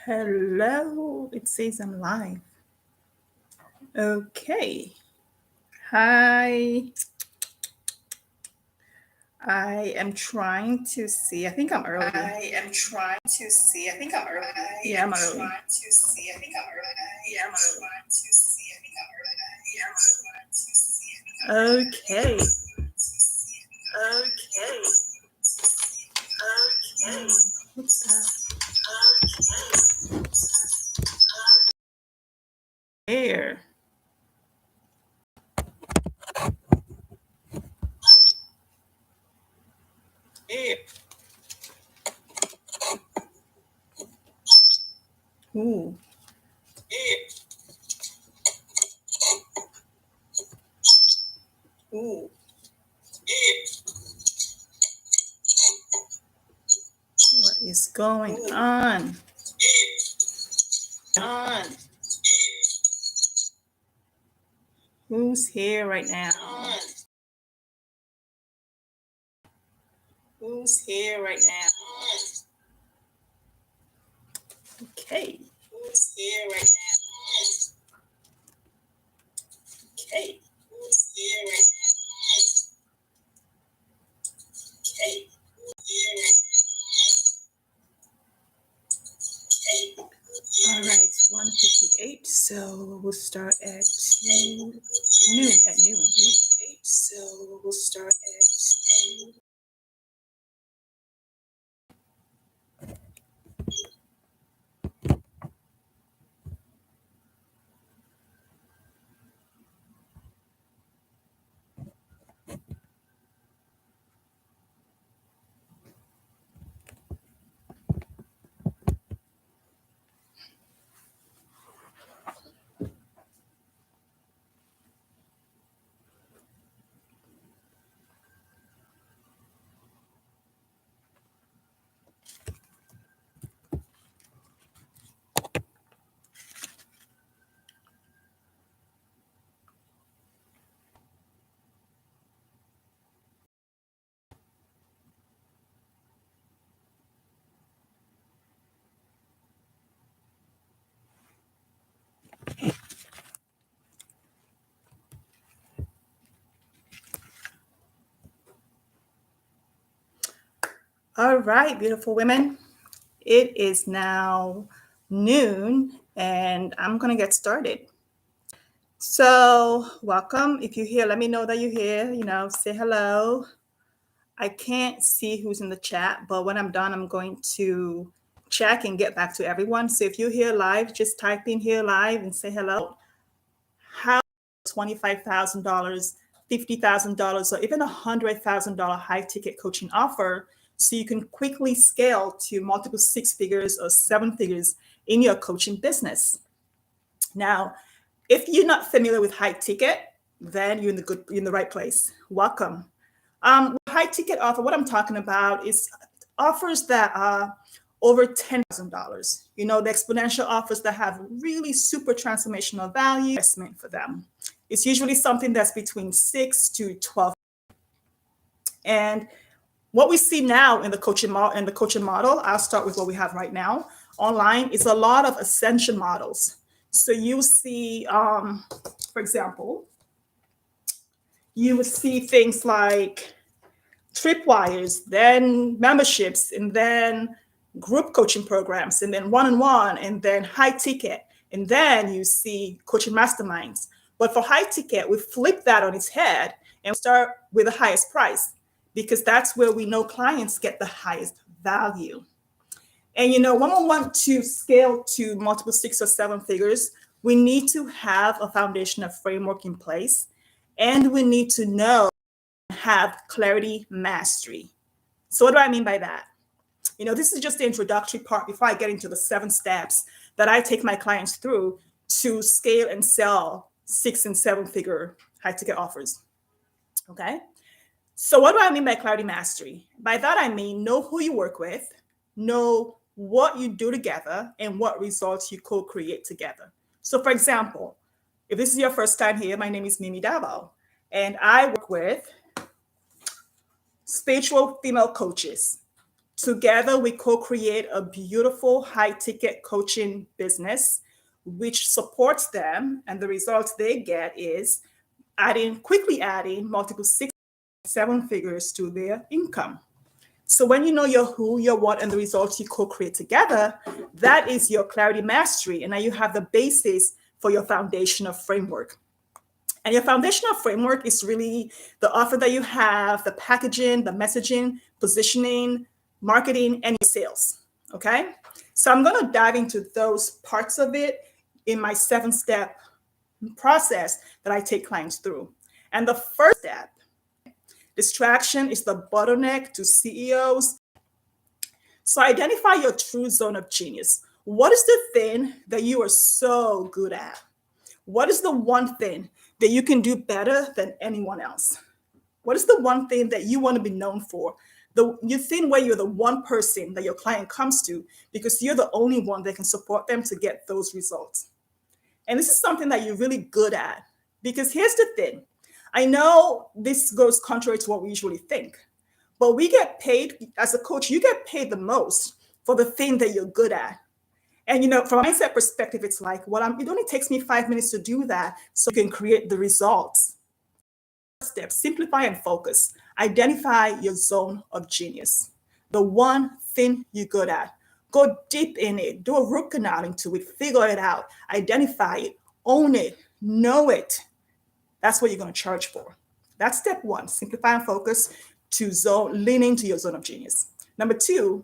Hello, it says I'm live. Okay. Hi. I am trying to see. I think I'm early. I am trying to see. I think I'm early. Yeah, I'm early. Trying to see. I think I'm early. Yeah, I'm trying to see. I think I'm early. Yeah, I'm trying to see. I think I'm early. Okay. Okay. Okay. What's that? Here. Here. Ooh. Here. Ooh. Here. What is going on? On. Who's here right now? On. Who's here right now? Okay. Who's here right now? Okay. Who's here right now? Okay. Who's here right now? All right, it's 1:58, so we'll start at 2 noon. At noon. So we'll start at 2. All right, beautiful women. It is now noon and I'm going to get started. So, welcome. If you're here, let me know that you're here. Say hello. I can't see who's in the chat, but when I'm done, I'm going to check and get back to everyone. So, if you're here live, just type in here live and say hello. How $25,000, $50,000, or even $100,000 high ticket coaching offer so you can quickly scale to multiple 6 figures or 7 figures in your coaching business. Now, if you're not familiar with HighTicket, then you're in the right place. Welcome. HighTicket offer, what I'm talking about is offers that are over $10,000. The exponential offers that have really super transformational value investment for them. It's usually something that's between 6 to 12. And what we see now in the coaching model, I'll start with what we have right now online, is a lot of ascension models. So you see, for example, you would see things like tripwires, then memberships, and then group coaching programs, and then one-on-one, and then high ticket, and then you see coaching masterminds. But for high ticket, we flip that on its head and start with the highest price because that's where we know clients get the highest value. And when we want to scale to multiple 6 or 7 figures, we need to have a foundation, a framework in place, and we need to know have clarity mastery. So what do I mean by that? This is just the introductory part before I get into the 7 steps that I take my clients through to scale and sell 6 and 7 figure high ticket offers. Okay. So what do I mean by clarity mastery? By that, I mean know who you work with, know what you do together, and what results you co-create together. So for example, if this is your first time here, my name is Mimi Davao, and I work with spiritual female coaches. Together, we co-create a beautiful high-ticket coaching business, which supports them, and the results they get is quickly adding multiple 6, 7 figures to their income. So when you know your who, your what, and the results you co-create together, that is your clarity mastery. And now you have the basis for your foundational framework. And your foundational framework is really the offer that you have, the packaging, the messaging, positioning, marketing, and your sales. Okay. So I'm going to dive into those parts of it in my 7-step process that I take clients through. And the first step, distraction, is the bottleneck to CEOs. So identify your true zone of genius. What is the thing that you are so good at? What is the one thing that you can do better than anyone else? What is the one thing that you want to be known for? You think where you're the one person that your client comes to because you're the only one that can support them to get those results. And this is something that you're really good at, because here's the thing. I know this goes contrary to what we usually think, but we get paid as a coach, you get paid the most for the thing that you're good at. And from a mindset perspective, it's like, well, it only takes me 5 minutes to do that, so you can create the results. Step: simplify and focus. Identify your zone of genius, the one thing you're good at. Go deep in it. Do a root canal into it. Figure it out. Identify it. Own it. Know it. That's what you're going to charge for. That's step 1. Simplify and focus to lean into your zone of genius. Number 2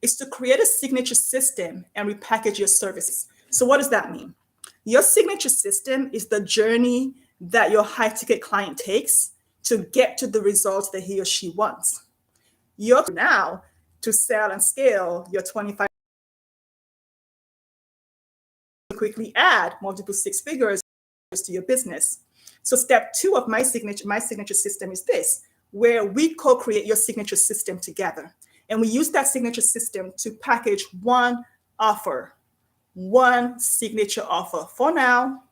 is to create a signature system and repackage your services. So what does that mean? Your signature system is the journey that your high-ticket client takes to get to the results that he or she wants. You're now to sell and scale your 25, quickly add multiple 6 figures to your business. So step 2 of my signature system is this, where we co-create your signature system together. And we use that signature system to package one offer, one signature offer for now.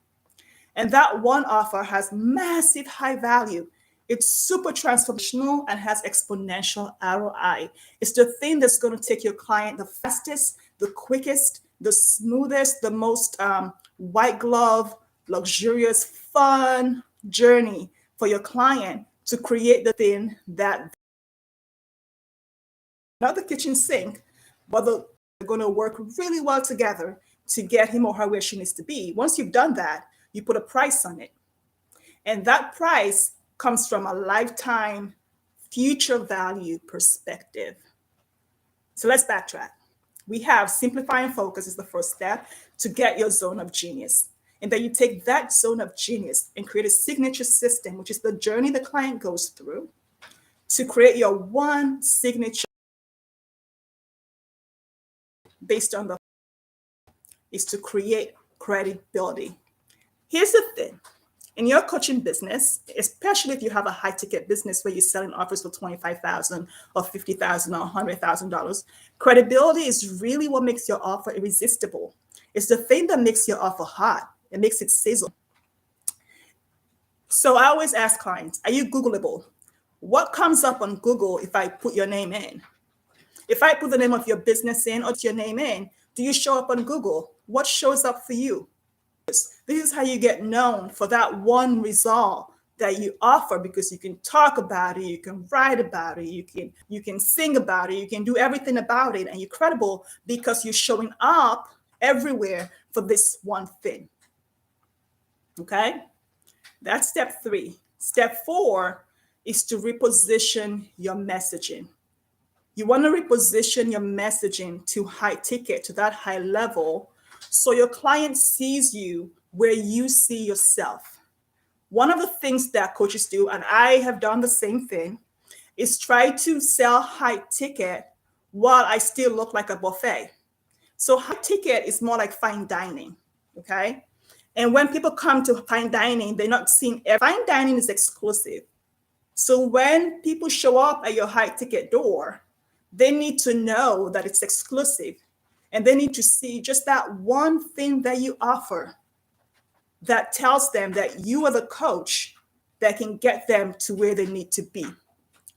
And that one offer has massive high value. It's super transformational and has exponential ROI. It's the thing that's going to take your client the fastest, the quickest, the smoothest, the most white glove, luxurious, fun journey for your client to create the thing that, not the kitchen sink, but they're going to work really well together to get him or her where she needs to be. Once you've done that, you put a price on it. And that price comes from a lifetime future value perspective. So let's backtrack. We have simplify and focus is the first step to get your zone of genius. And then you take that zone of genius and create a signature system, which is the journey the client goes through, to create your one signature based on is to create credibility. Here's the thing. In your coaching business, especially if you have a high ticket business where you're selling offers for $25,000 or $50,000 or $100,000, credibility is really what makes your offer irresistible. It's the thing that makes your offer hot. It makes it sizzle. So I always ask clients, are you Googleable? What comes up on Google if I put your name in? If I put the name of your business in or your name in, do you show up on Google? What shows up for you? This is how you get known for that one result that you offer, because you can talk about it, you can write about it, you can sing about it, you can do everything about it, and you're credible because you're showing up everywhere for this one thing. Okay? That's step 3. Step 4 is to reposition your messaging. You want to reposition your messaging to high ticket, to that high level, so your client sees you where you see yourself. One of the things that coaches do, and I have done the same thing, is try to sell high ticket while I still look like a buffet. So high ticket is more like fine dining, okay? And when people come to fine dining, they're not seeing fine dining is exclusive. So when people show up at your high ticket door, they need to know that it's exclusive. And they need to see just that one thing that you offer that tells them that you are the coach that can get them to where they need to be.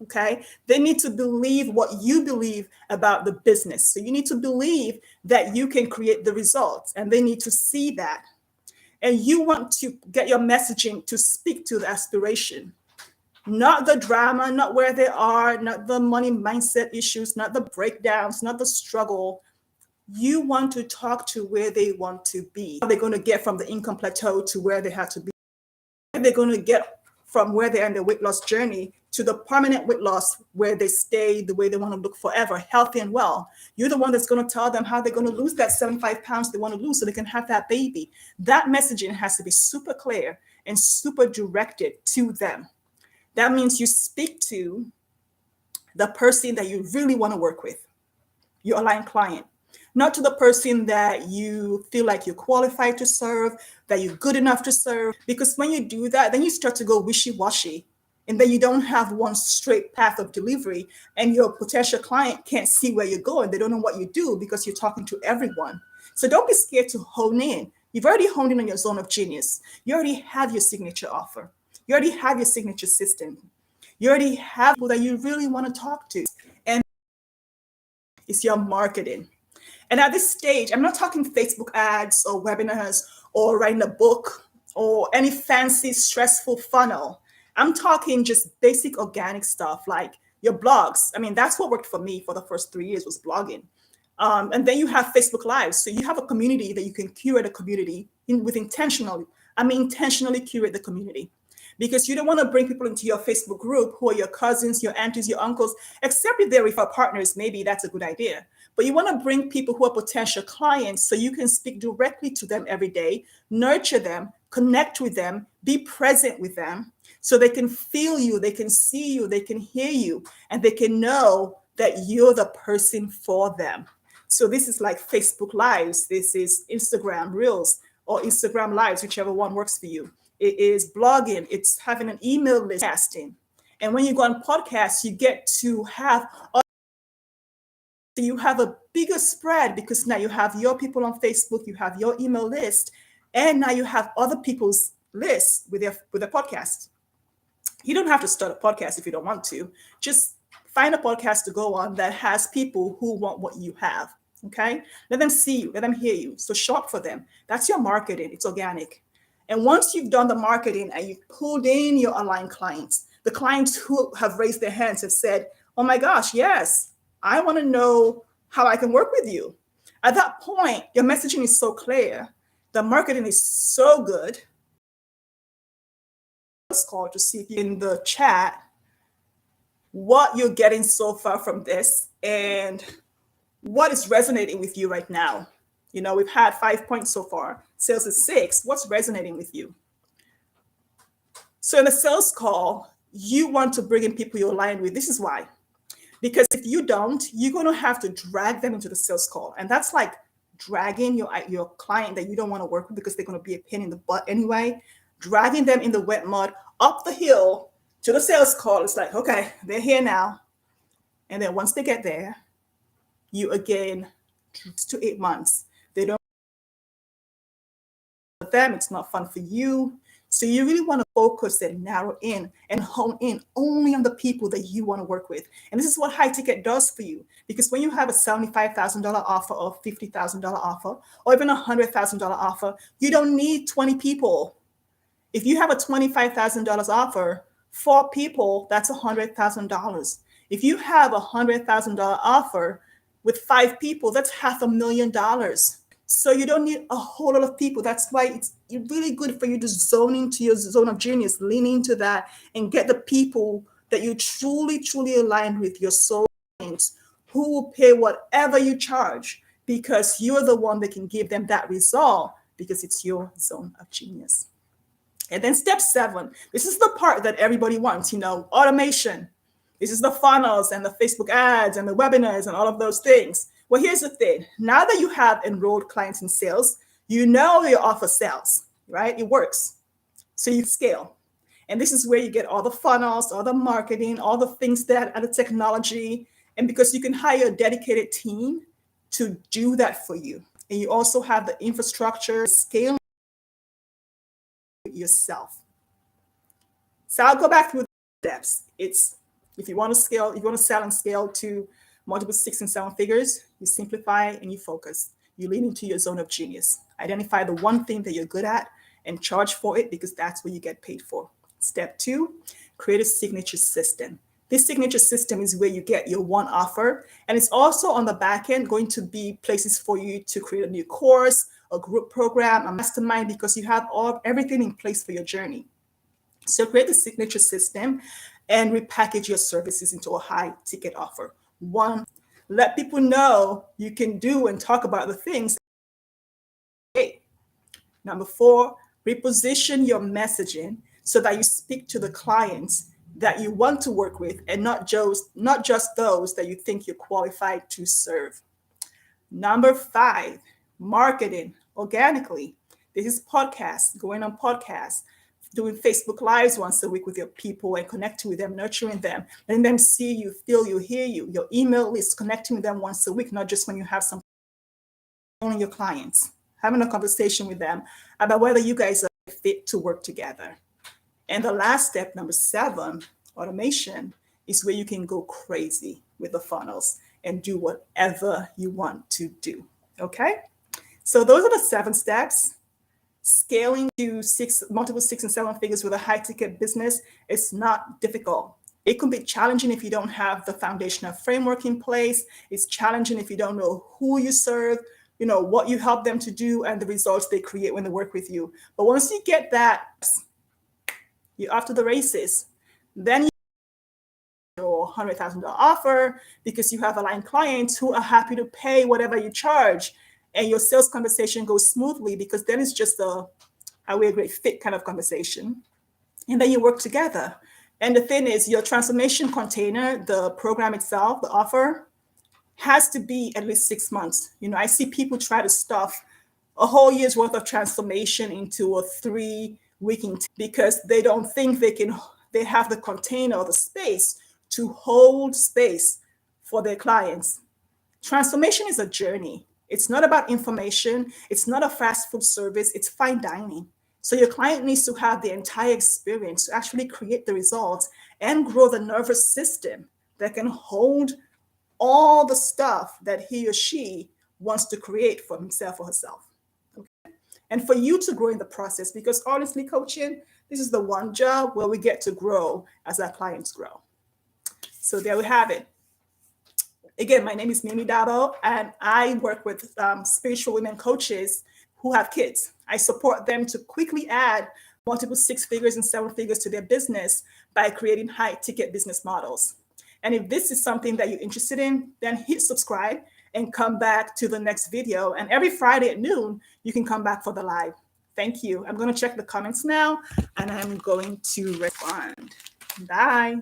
Okay. They need to believe what you believe about the business. So you need to believe that you can create the results, and they need to see that. And you want to get your messaging to speak to the aspiration, not the drama, not where they are, not the money mindset issues, not the breakdowns, not the struggle. You want to talk to where they want to be. How they're going to get from the income plateau to where they have to be. They're going to get from where they are in their weight loss journey to the permanent weight loss where they stay the way they want to look forever, healthy and well. You're the one that's going to tell them how they're going to lose that 75 pounds they want to lose so they can have that baby. That messaging has to be super clear and super directed to them. That means you speak to the person that you really want to work with, your aligned client, not to the person that you feel like you're qualified to serve, that you're good enough to serve. Because when you do that, then you start to go wishy-washy. And then you don't have one straight path of delivery, and your potential client can't see where you're going. They don't know what you do because you're talking to everyone. So don't be scared to hone in. You've already honed in on your zone of genius. You already have your signature offer. You already have your signature system. You already have people that you really want to talk to. And it's your marketing. And at this stage, I'm not talking Facebook ads or webinars or writing a book or any fancy, stressful funnel. I'm talking just basic organic stuff like your blogs. I mean, that's what worked for me for the first 3 years was blogging. And then you have Facebook Lives. So you have a community that you can curate a community with intentionally. I mean, intentionally curate the community because you don't want to bring people into your Facebook group who are your cousins, your aunties, your uncles, except if they're referral partners. Maybe that's a good idea. But you want to bring people who are potential clients so you can speak directly to them every day, nurture them, connect with them, be present with them so they can feel you, they can see you, they can hear you, and they can know that you're the person for them. So this is like Facebook Lives, this is Instagram Reels or Instagram Lives, whichever one works for you. It is blogging, it's having an email list, casting. And when you go on podcasts, you get to have you have a bigger spread because now you have your people on Facebook, you have your email list, and now you have other people's lists with their podcast. You don't have to start a podcast if you don't want to. Just find a podcast to go on that has people who want what you have. Okay? Let them see you, let them hear you. So shop for them. That's your marketing. It's organic. And once you've done the marketing and you've pulled in your aligned clients, the clients who have raised their hands have said, oh my gosh, yes, I want to know how I can work with you. At that point, your messaging is so clear, the marketing is so good. Call to see if you in the chat what you're getting so far from this and what is resonating with you right now. You know, we've had 5 points so far. Sales is 6. What's resonating with you? So in the sales call, you want to bring in people you're aligned with. This is why. Because if you don't, you're going to have to drag them into the sales call. And that's like dragging your client that you don't want to work with because they're going to be a pain in the butt anyway, dragging them in the wet mud up the hill to the sales call. It's like, okay, they're here now. And then once they get there, you again, 2 to 8 months, they don't them, it's not fun for you. So you really want to focus and narrow in and hone in only on the people that you want to work with. And this is what HighTicket does for you. Because when you have a $75,000 offer or $50,000 offer or even a $100,000 offer, you don't need 20 people. If you have a $25,000 offer, 4 people, that's $100,000. If you have a $100,000 offer with 5 people, that's $500,000. So you don't need a whole lot of people. That's why it's really good for you to zone into your zone of genius, lean into that, and get the people that you truly, truly align with, your soul clients, who will pay whatever you charge because you're the one that can give them that result because it's your zone of genius. And then step 7, this is the part that everybody wants, automation. This is the funnels and the Facebook ads and the webinars and all of those things. Well, here's the thing. Now that you have enrolled clients in sales, you know your offer sells, right? It works. So you scale. And this is where you get all the funnels, all the marketing, all the things that are the technology. And because you can hire a dedicated team to do that for you. And you also have the infrastructure, scaling yourself. So I'll go back through the steps. It's If you want to scale, if you want to sell and scale to multiple 6 and 7 figures, you simplify and you focus. You lean into your zone of genius. Identify the one thing that you're good at and charge for it because that's what you get paid for. Step 2, create a signature system. This signature system is where you get your one offer. And it's also on the back end going to be places for you to create a new course, a group program, a mastermind, because you have everything in place for your journey. So create the signature system and repackage your services into a high ticket offer. One, let people know you can do and talk about the things. Number 4, reposition your messaging so that you speak to the clients that you want to work with and not just those that you think you're qualified to serve. Number 5, marketing organically. This is podcasts, going on podcasts, doing Facebook Lives once a week with your people and connecting with them, nurturing them, letting them see you, feel you, hear you. Your email list, connecting with them once a week, not just when you have some on your clients, having a conversation with them about whether you guys are fit to work together. And the last step, number 7, automation, is where you can go crazy with the funnels and do whatever you want to do. Okay? So those are the 7 steps. Scaling to multiple 6 and 7 figures with a high ticket business is not difficult. It can be challenging if you don't have the foundational framework in place. It's challenging if you don't know who you serve, what you help them to do, and the results they create when they work with you. But once you get that, you're off to the races. Then you your $100,000 offer because you have aligned clients who are happy to pay whatever you charge, and your sales conversation goes smoothly because then it's just are we a great fit kind of conversation. And then you work together. And the thing is, your transformation container, the program itself, the offer, has to be at least 6 months. I see people try to stuff a whole year's worth of transformation into a 3-week because they don't think they have the container or the space to hold space for their clients. Transformation is a journey. It's not about information. It's not a fast food service. It's fine dining. So your client needs to have the entire experience to actually create the results and grow the nervous system that can hold all the stuff that he or she wants to create for himself or herself. Okay? And for you to grow in the process, because honestly, coaching, this is the one job where we get to grow as our clients grow. So there we have it. Again, my name is Mimi Dabo, and I work with spiritual women coaches who have kids. I support them to quickly add multiple 6 figures and 7 figures to their business by creating high ticket business models. And if this is something that you're interested in, then hit subscribe and come back to the next video. And every Friday at noon, you can come back for the live. Thank you. I'm going to check the comments now, and I'm going to respond. Bye.